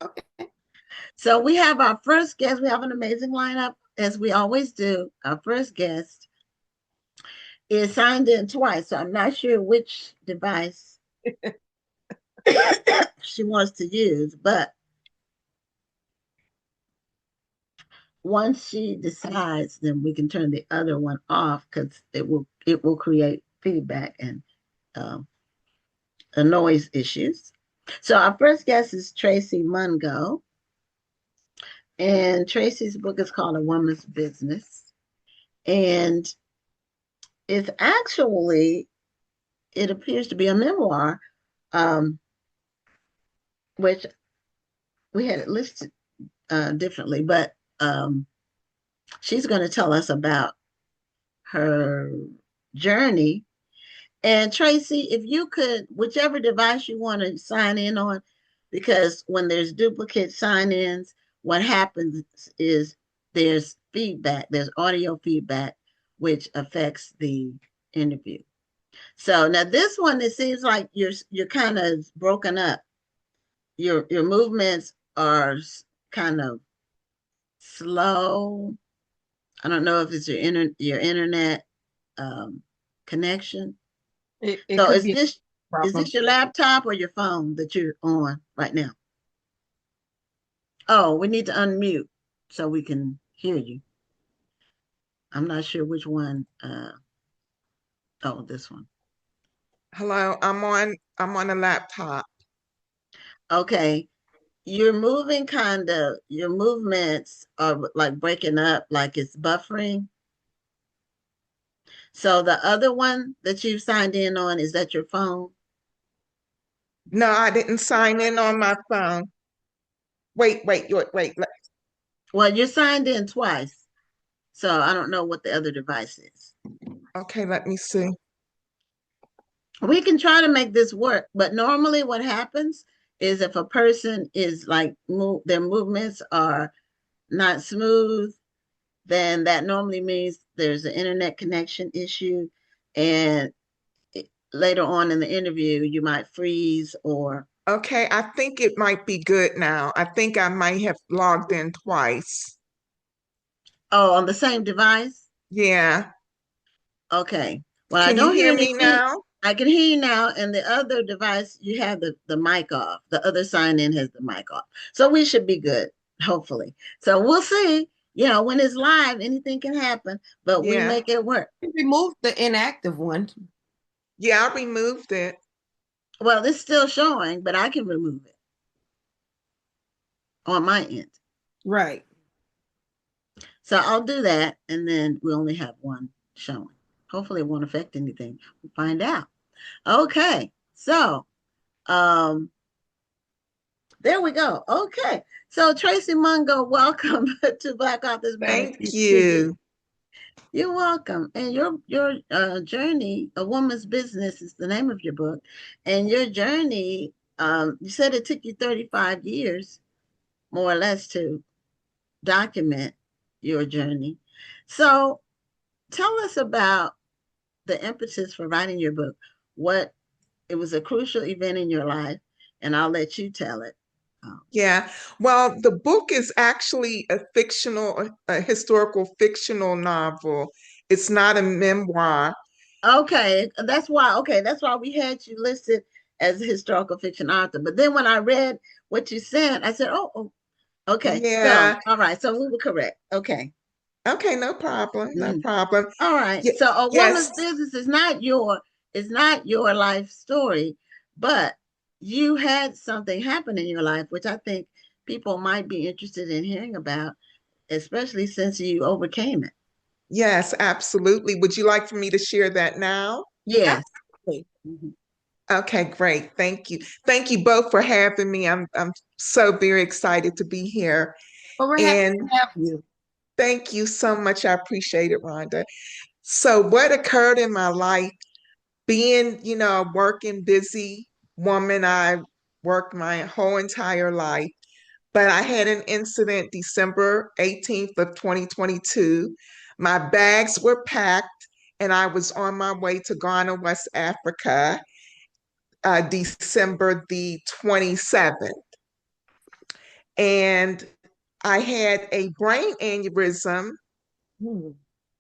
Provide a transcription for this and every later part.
Okay. So we have our first guest. We have an amazing lineup, as we always do. Our first guest is signed in twice, so I'm not sure which device she wants to use, but once she decides, then we can turn the other one off because it will create feedback and um, noise issues. So our first guest is Tracy Mungo, and Tracy's book is called A Woman's Business, and it's actually it appears to be a memoir, um, which we had it listed differently, but um, she's going to tell us about her journey. And Tracy, if you could, whichever device you want to sign in on, because when there's duplicate sign ins, what happens is there's feedback, there's audio feedback, which affects the interview. So now this one, it seems like you're kind of broken up. Your movements are kind of slow. I don't know if it's your internet um, connection. It So could is be a this problem. your laptop or your phone that you're on right now? Oh, we need to unmute so we can hear you. I'm not sure which one. Oh, this one. Hello, I'm on a laptop. Okay. You're moving kind of, your movements are like breaking up, like it's buffering. So the other one that you signed in on, is that your phone? No, I didn't sign in on my phone. Wait. Well, you're signed in twice. So I don't know what the other device is. Okay, let me see. We can try to make this work, but normally what happens is if a person is like their movements are not smooth, then that normally means there's an internet connection issue, and later on in the interview you might freeze or Okay, I think it might be good now. I think I might have logged in twice. oh, on the same device. Yeah. Okay. Well, I Can you don't hear hear any me feed. now? I can hear you now, and the other device you have the mic off. The other sign in has the mic off, so we should be good, hopefully. So we'll see. When it's live, anything can happen, but we Yeah. make it work. Remove the inactive one. Yeah, I removed it. Well, it's still showing, but I can remove it on my end. Right. So I'll do that, and then we only have one showing. Hopefully, it won't affect anything. We'll find out. Okay, so um, there we go. Okay, so Tracy Mungo, welcome to Black Authors Thank Magazine TV. you. You're welcome. And your journey, A Woman's Business, is the name of your book, and your journey. You said it took you 35 years, more or less, to document your journey. So tell us about the impetus for writing your book. What It was a crucial event in your life, and I'll let you tell it. Um, Yeah. Well, the book is actually a historical fictional novel. It's not a memoir. okay, that's why we had you listed as a historical fiction author. But then when I read what you said, I said, oh, okay. So, Yeah. all right. So we were correct. Okay. Okay, no problem. No Mhm. problem. All right. Yeah, So a yes. woman's business is not your life story, but you had something happen in your life, which I think people might be interested in hearing about, especially since you overcame it. Yes, absolutely. Would you like for me to share that now? Yes. Absolutely. Mhm. Okay, great. Thank you. Thank you both for having me. I'm so very excited to be here. But we're happy And to have you. thank you so much. I appreciate it, Rhonda. So what occurred in my life, being, a working, busy woman, I worked my whole entire life. But I had an incident December 18th of 2022. My bags were packed and I was on my way to Ghana, West Africa, December the 27th. and I had a brain aneurysm, Mm.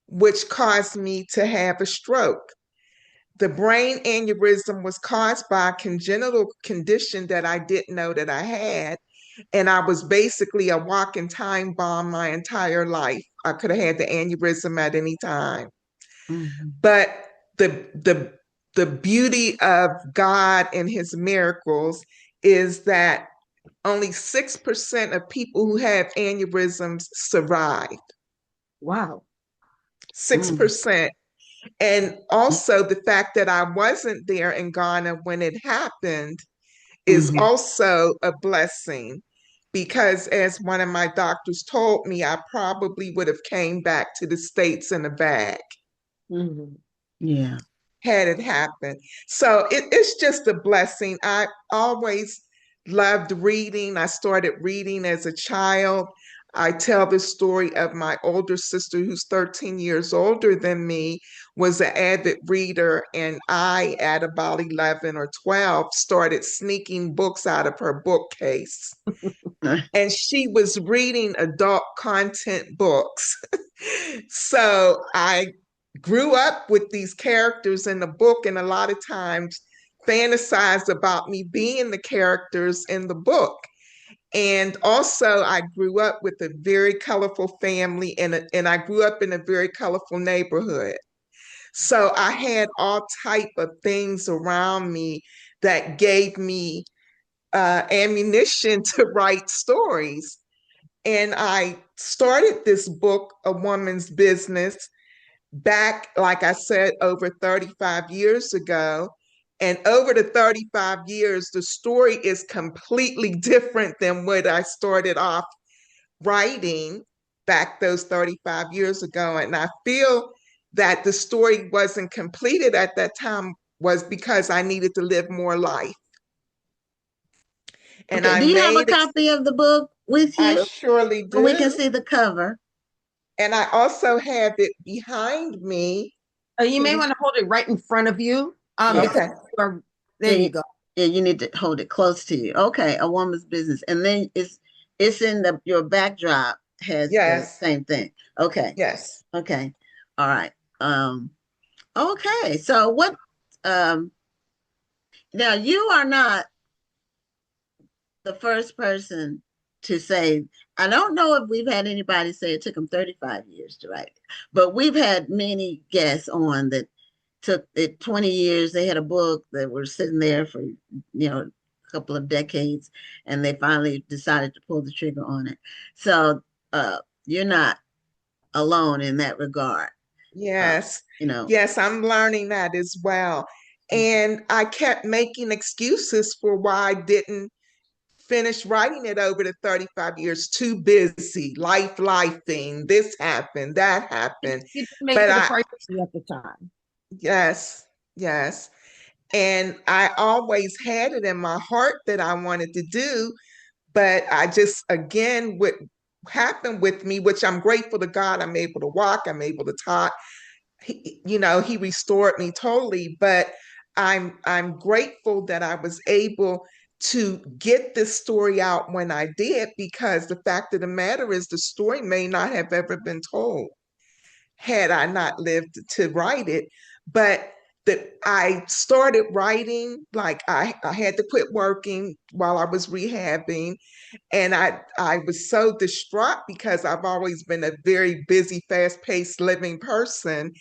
which caused me to have a stroke. The brain aneurysm was caused by a congenital condition that I didn't know that I had. And I was basically a walking time bomb my entire life. I could have had the aneurysm at any time. Mm-hmm. But the beauty of God and his miracles is that only 6% of people who have aneurysms survive. Wow. 6%. And also the fact that I wasn't there in Ghana when it happened is Mm-hmm. also a blessing, because as one of my doctors told me, I probably would have came back to the States in a bag Mm-hmm. Yeah. had it happened. So it's just a blessing. I always loved reading. I started reading as a child. I tell the story of my older sister, who's 13 years older than me, was an avid reader, and I, at about 11 or 12, started sneaking books out of her bookcase. And she was reading adult content books. So I grew up with these characters in the book, and a lot of times fantasized about me being the characters in the book. And also, I grew up with a very colorful family, and I grew up in a very colorful neighborhood. So I had all type of things around me that gave me ammunition to write stories. And I started this book, A Woman's Business, back, like I said, over 35 years ago. And over the 35 years, the story is completely different than what I started off writing back those 35 years ago. And I feel that the story wasn't completed at that time was because I needed to live more life. And Okay. I Do you have a made it, copy of the book with I you? surely So we can do. see the cover. And I also have it behind me. You Can may you? want to hold it right in front of you. Yeah. Because Okay. there Yeah, you go. yeah, you need to hold it close to you. Okay, A Woman's Business. And then it's in the your backdrop has the Yes. same thing. Okay. Yes. Okay. All right. Um, okay. So what um now you are not the first person to say, I don't know if we've had anybody say it took them 35 years to write it, but we've had many guests on that took it 20 years. They had a book that were sitting there for, a couple of decades, and they finally decided to pull the trigger on it. So you're not alone in that regard. Uh, Yes. you know, Yes, I'm learning that as well. And I kept making excuses for why I didn't finish writing it over the 35 years. Too busy, life thing, this happened, that happened. You didn't make But it a I, priority at the time. yes, yes. And I always had it in my heart that I wanted to do, but I just, again, what happened with me, which I'm grateful to God, I'm able to walk, I'm able to talk. He restored me totally, but I'm grateful that I was able to get this story out when I did, because the fact of the matter is the story may not have ever been told had I not lived to write it. But that I started writing, like I had to quit working while I was rehabbing. And I was so distraught because I've always been a very busy, fast-paced living person.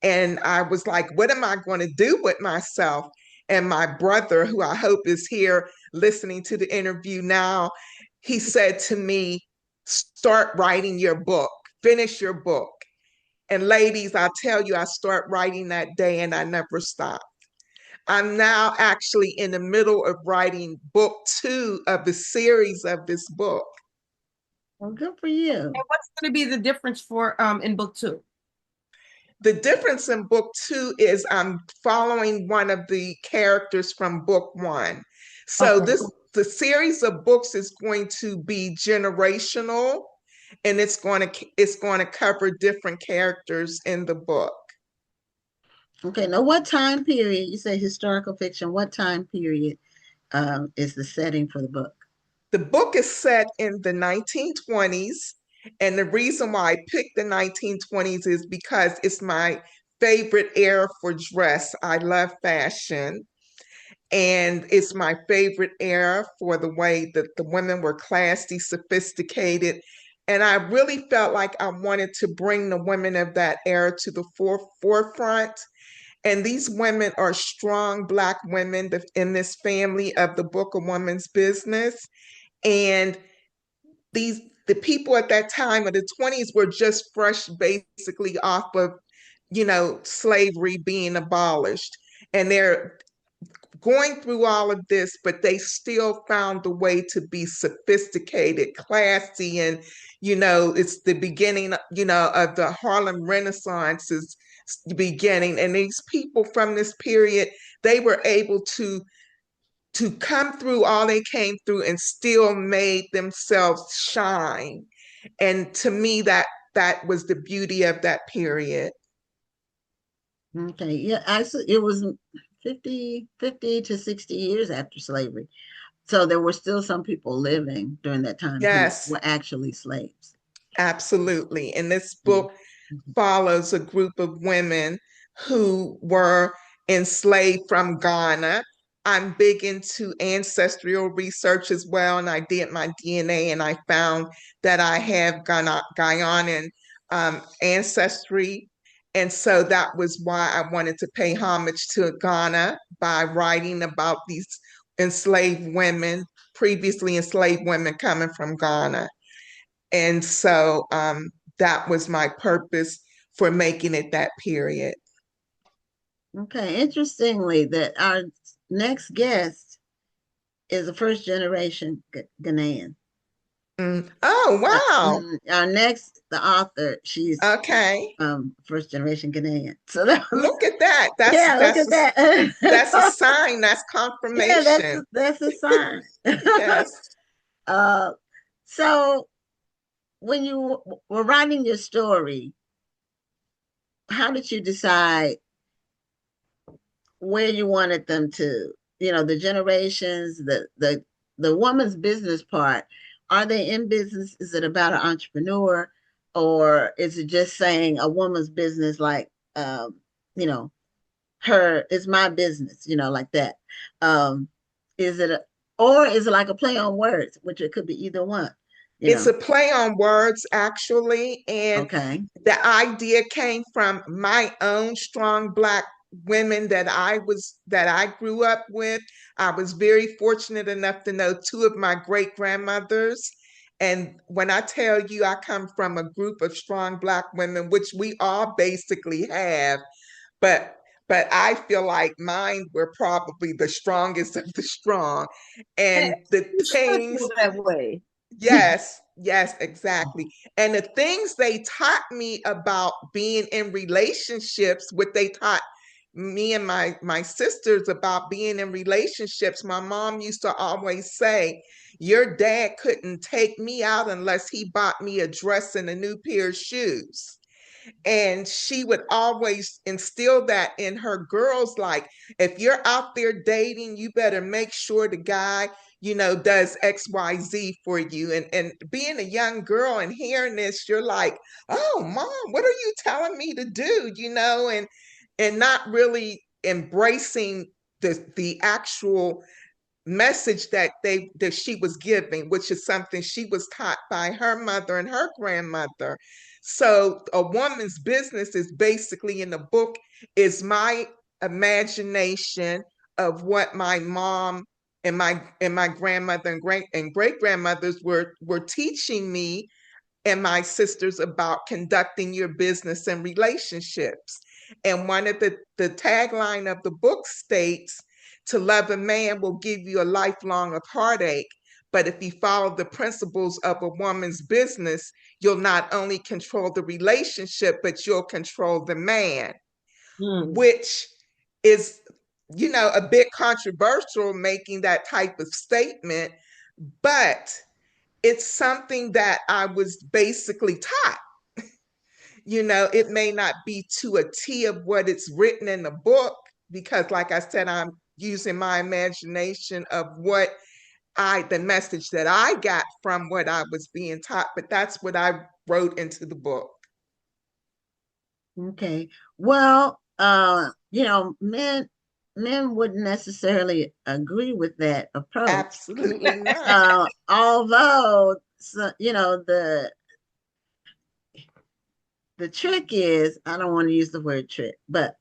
And I was like, what am I going to do with myself? And my brother, who I hope is here listening to the interview now, he said to me, start writing your book, finish your book. And ladies, I tell you, I start writing that day and I never stop. I'm now actually in the middle of writing book 2 of the series of this book. well, good for you. And what's going to be the difference for in book 2? The difference in book 2 is I'm following one of the characters from book 1. So Okay. the series of books is going to be generational, and it's going to cover different characters in the book. Okay, now what time period? You say historical fiction. What time period is the setting for the book? The book is set in the 1920s. And the reason why I picked the 1920s is because it's my favorite era for dress. I love fashion. And it's my favorite era for the way that the women were classy, sophisticated. And I really felt like I wanted to bring the women of that era to the forefront. And these women are strong Black women in this family of the Book of Women's Business. And the people at that time of the 20s were just fresh basically off of, slavery being abolished. And they're going through all of this, but they still found a way to be sophisticated, classy, and it's the beginning, of the Harlem Renaissance is beginning, and these people from this period, they were able to come through all they came through and still made themselves shine. And to me, that was the beauty of that period. Okay, yeah, actually, it was 50 to 60 years after slavery. So there were still some people living during that time who Yes, were actually slaves. absolutely. And this Mhm. book follows a group of women who were enslaved from Ghana. I'm big into ancestral research as well, and I did my DNA and I found that I have Ghanaian ancestry. And so that was why I wanted to pay homage to Ghana by writing about these enslaved women, previously enslaved women coming from Ghana. And so that was my purpose for making it that period. Okay, interestingly, that our next guest is a first generation Ghanaian. Oh, wow. Our next, the author, she's Okay. first generation Ghanaian. So that was, Look at that. That's yeah, look that's at a, that's a that. sign. That's Yeah, confirmation. that's a sign. Yes. uh, so when you were writing your story, how did you decide where you wanted them to, the generations, the woman's business part? Are they in business? Is it about an entrepreneur, or is it just saying a woman's business, like, you know, her is my business, like that? Is it or is it like a play on words, which it could be either one, you It's know? a play on words, actually. And Okay. the idea came from my own strong Black women that I grew up with. I was very fortunate enough to know two of my great grandmothers. And when I tell you I come from a group of strong Black women, which we all basically have, but I feel like mine were probably the strongest of the strong. And And the you should things feel that way. Yes, yes, exactly. And the things they taught me about being in relationships, what they taught me and my sisters about being in relationships, my mom used to always say, your dad couldn't take me out unless he bought me a dress and a new pair of shoes. And she would always instill that in her girls, like, if you're out there dating, you better make sure the guy, does XYZ for you. And being a young girl and hearing this, you're like, oh, mom, what are you telling me to do? And not really embracing the actual message that she was giving, which is something she was taught by her mother and her grandmother. So a woman's business is basically, in the book, is my imagination of what my mom and my grandmother and great grandmothers were teaching me and my sisters about conducting your business and relationships. And one of the tagline of the book states, to love a man will give you a lifelong of heartache. But if you follow the principles of a woman's business, you'll not only control the relationship, but you'll control the man, Hmm. which is, a bit controversial making that type of statement, but it's something that I was basically taught. It may not be to a T of what it's written in the book, because, like I said, I'm using my imagination of what the message that I got from what I was being taught, but that's what I wrote into the book. Okay. Well, men wouldn't necessarily agree with that approach. Absolutely not. Although, so, the trick is, I don't want to use the word trick, but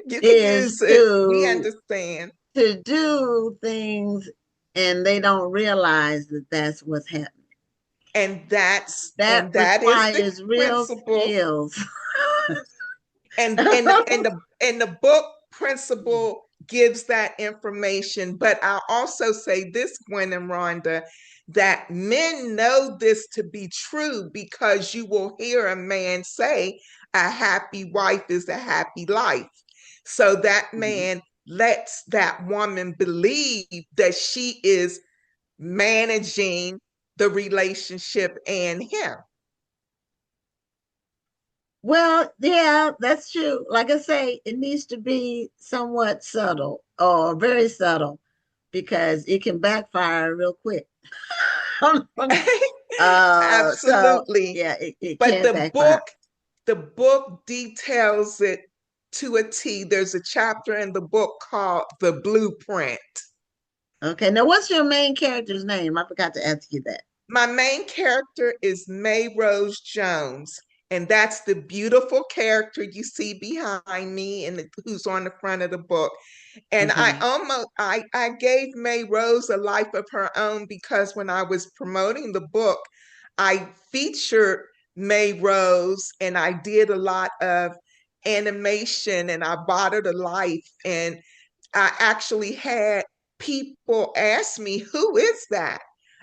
You can is use it. We to understand. do things and they don't realize that that's what's happening. And That that is the requires real principle. skills. And the book principle gives that information. But I'll also say this, Gwen and Rhonda, that men know this to be true because you will hear a man say, a happy wife is a happy life. So that man lets that woman believe that she is managing the relationship and him. Well, yeah, that's true. Like I say, it needs to be somewhat subtle or very subtle because it can backfire real quick. So Absolutely. yeah, it But can backfire. the book details it to a T. There's a chapter in the book called The Blueprint. Okay, now what's your main character's name? I forgot to ask you that. My main character is May Rose Jones, and that's the beautiful character you see behind me and who's on the front of the book. And Okay. I gave May Rose a life of her own because when I was promoting the book, I featured May Rose and I did a lot of animation and I bought her to life. And I actually had people ask me, who is that?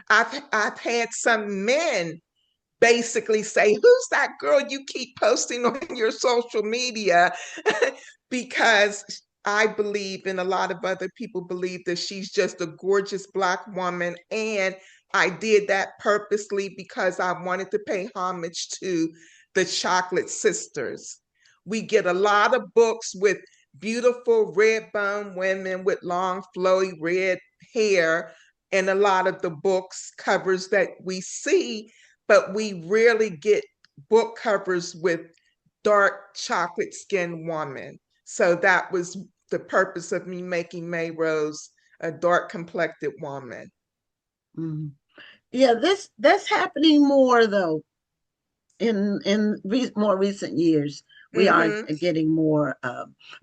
I've had some men basically say, who's that girl you keep posting on your social media? Because I believe, and a lot of other people believe, that she's just a gorgeous Black woman. And I did that purposely because I wanted to pay homage to the Chocolate Sisters. We get a lot of books with beautiful red bone women with long flowy red hair in a lot of the books covers that we see, but we rarely get book covers with dark chocolate skinned woman. So that was the purpose of me making May Rose a dark complected woman. Mhm. Yeah, that's happening more though more recent years. We are Mm-hmm. getting more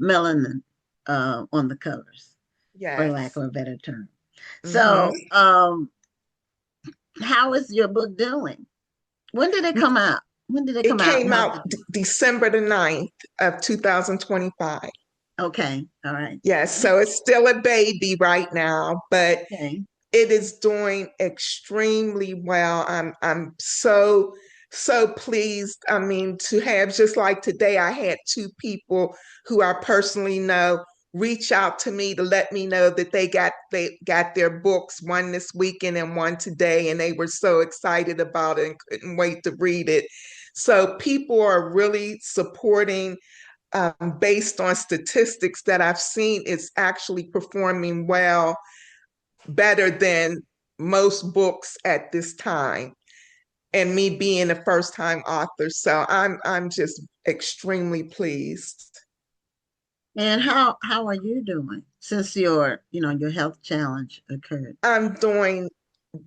melanin on the covers, for lack Yes. of a better term. Mm-hmm. So, how is your book doing? When did it come out? When did it It come out? came out December the 9th of 2025. Okay, all right. Yes, so it's still a baby right now, but Okay. it is doing extremely well. I'm so pleased. I mean, to have, just like today, I had two people who I personally know reach out to me to let me know that they got their books, one this weekend and one today, and they were so excited about it and couldn't wait to read it. So people are really supporting, based on statistics that I've seen. It's actually performing well, better than most books at this time, and me being a first time author, so I'm just extremely pleased. And how are you doing since your health challenge occurred? I'm doing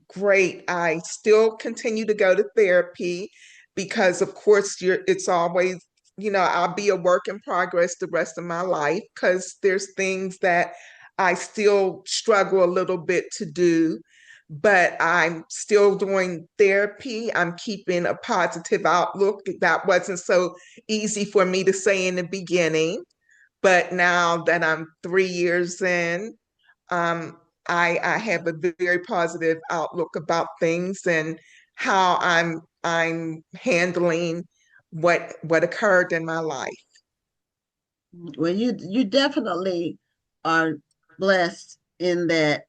great. I still continue to go to therapy because of course it's always, I'll be a work in progress the rest of my life because there's things that I still struggle a little bit to do, but I'm still doing therapy. I'm keeping a positive outlook. That wasn't so easy for me to say in the beginning, but now that I'm 3 years in, um, I have a very positive outlook about things and how I'm handling what occurred in my life. Well, you definitely are blessed in that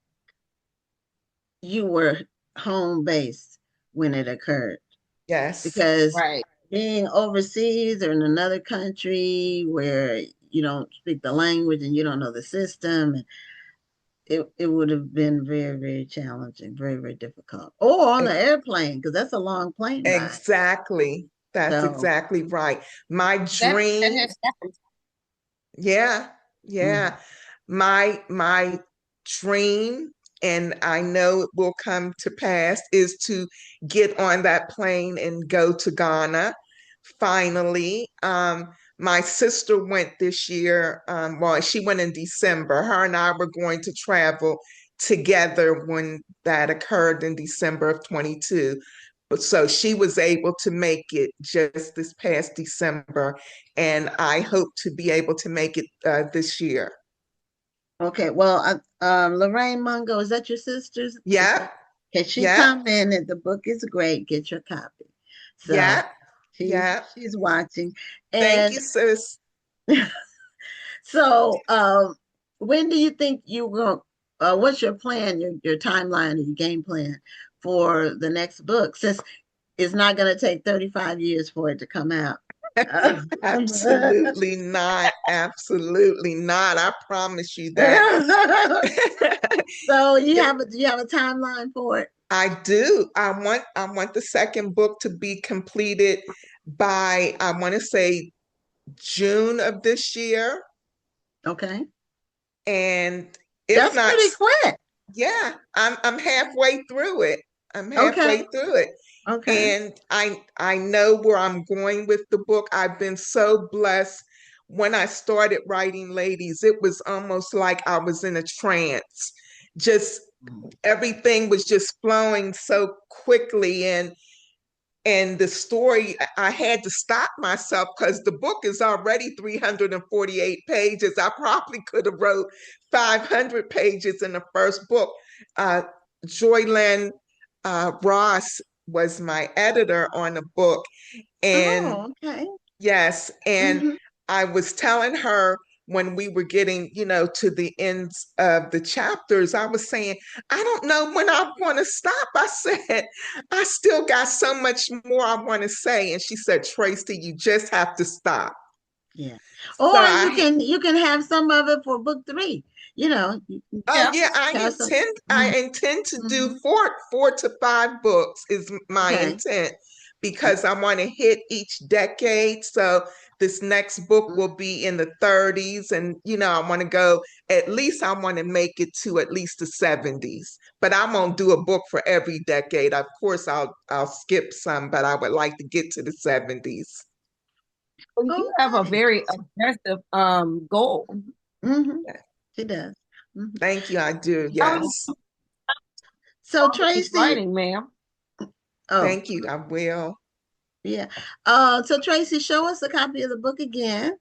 you were home based when it occurred, Yes. because Right. being overseas or in another country where you don't speak the language and you don't know the system, it would have been very, very challenging, very, very difficult. Or on the airplane, because that's a long plane ride. Exactly. That's So, exactly right. My That dream, has happened. yeah, mhm. yeah. My dream, and I know it will come to pass, is to get on that plane and go to Ghana finally. My sister went this year. Well, she went in December. Her and I were going to travel together when that occurred in December of 22. But so she was able to make it just this past December, and I hope to be able to make it this year. Okay, well, Lorraine Mungo, is that your sister's? Yeah, Okay, she yeah, commented the book is great. Get your copy. So yeah, she's yeah. she's watching, Thank and you, sis. so when do you think you will? What's your plan? Your timeline or your game plan for the next book? Since it's not going to take 35 years for it to come out. Absolutely not. Absolutely not. I promise you that. So do you have a timeline for it? I do. I want the second book to be completed by, I want to say, June of this year. Okay. And if That's not, pretty quick. yeah, I'm halfway through it. I'm halfway Okay. through it. Okay. And I know where I'm going with the book. I've been so blessed. When I started writing Ladies, it was almost like I was in a trance. Just everything was just flowing so quickly, and the story, I had to stop myself because the book is already 348 pages. I probably could have wrote 500 pages in the first book. uh, Joylyn Ross was my editor on the book, and Oh, okay. yes, and Hmm. I was telling her when we were getting, to the ends of the chapters, I was saying, I don't know when I'm going to stop. I said, I still got so much more I want to say. And she said, Tracy, you just have to stop. Yeah. So Or you can have some of it for book three. You can oh Yeah. yeah, I have some. intend I Mhm, intend to do mhm. four to five books is my Okay. intent, because I want to hit each decade. So this next book will be in the 30s, and I want to go, at least I want to make it to at least the 70s. But I won't do a book for every decade. Of course I'll skip some, but I would like to get to the 70s. Well, you have a Okay. very aggressive goal. Hmm. She does. Hmm. Thank you, I do. How many Yes. So keep Tracy, writing, ma'am? oh Thank you. I will. yeah. So Tracy, show us a copy of the book again,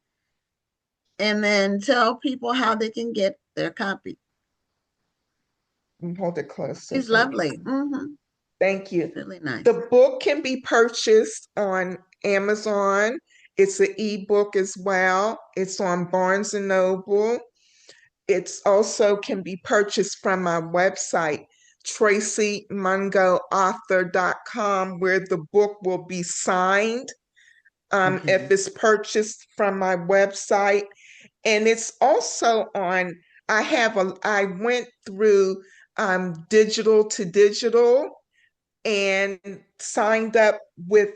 and then tell people how they can get their copy. Hold it closer She's so you lovely. can. Thank you. Really nice. The book can be purchased on Amazon. It's an ebook as well. It's on Barnes and Noble. It's also can be purchased from my website, tracymungoauthor.com, where the book will be signed if Okay. it's purchased from my website. And it's also on, I went through digital to digital and signed up with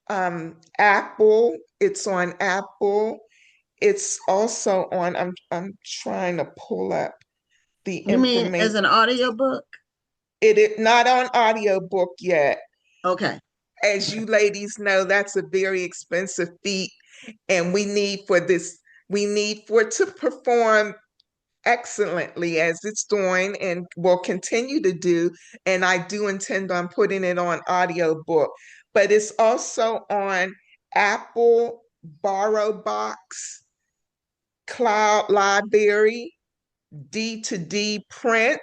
Apple. It's on Apple. It's also on, I'm trying to pull up the You mean as information. an audiobook? It is not on audiobook yet. Okay. As Okay. you ladies know, that's a very expensive feat, and we need for it to perform excellently as it's doing and will continue to do. And I do intend on putting it on audiobook, but it's also on Apple, Borrow Box, Cloud Library, D2D Print,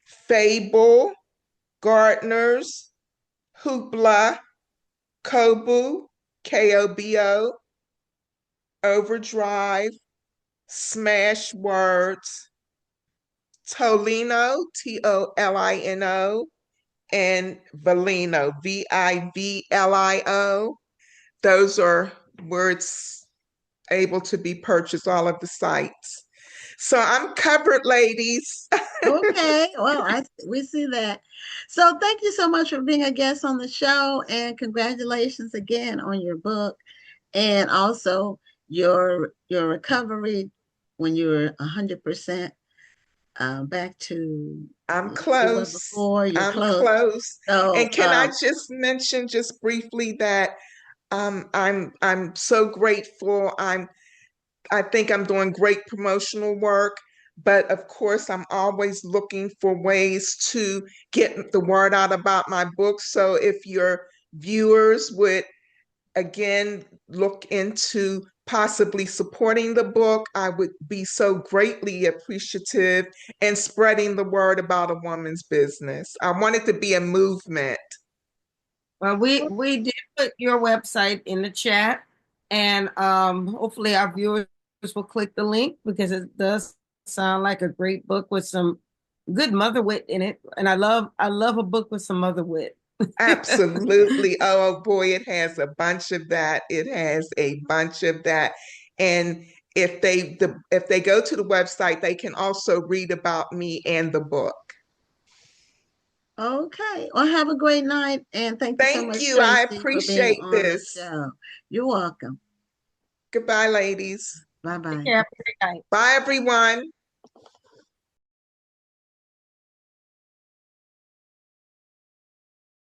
Fable, Gardeners, Hoopla, Kobo, Kobo, Overdrive, Smash Words, Tolino, Tolino, and Villino, Vivilio. Those are where it's able to be purchased, all of the sites. So I'm covered, ladies. Okay, well, we see that. So thank you so much for being a guest on the show, and congratulations again on your book, and also your recovery when you were 100% back to I'm like you were close. before. You're I'm close. close. And So can I just mention just briefly that I'm so grateful. I think I'm doing great promotional work, but of course, I'm always looking for ways to get the word out about my book. So if your viewers would again look into possibly supporting the book, I would be so greatly appreciative in spreading the word about a woman's business. I want it to be a movement. Well, we did put your website in the chat, and hopefully our viewers will click the link because it does sound like a great book with some good mother wit in it. And I love a book with some mother wit. Absolutely. Oh boy, it has a bunch of that. It has a bunch of that. And if they go to the website, they can also read about me and the book. okay, well, have a great night, and thank you so Thank much, you. I Tracy, for being appreciate on the this. show. You're welcome. Goodbye, ladies. Bye Take bye. care. Have a great night. Bye, everyone.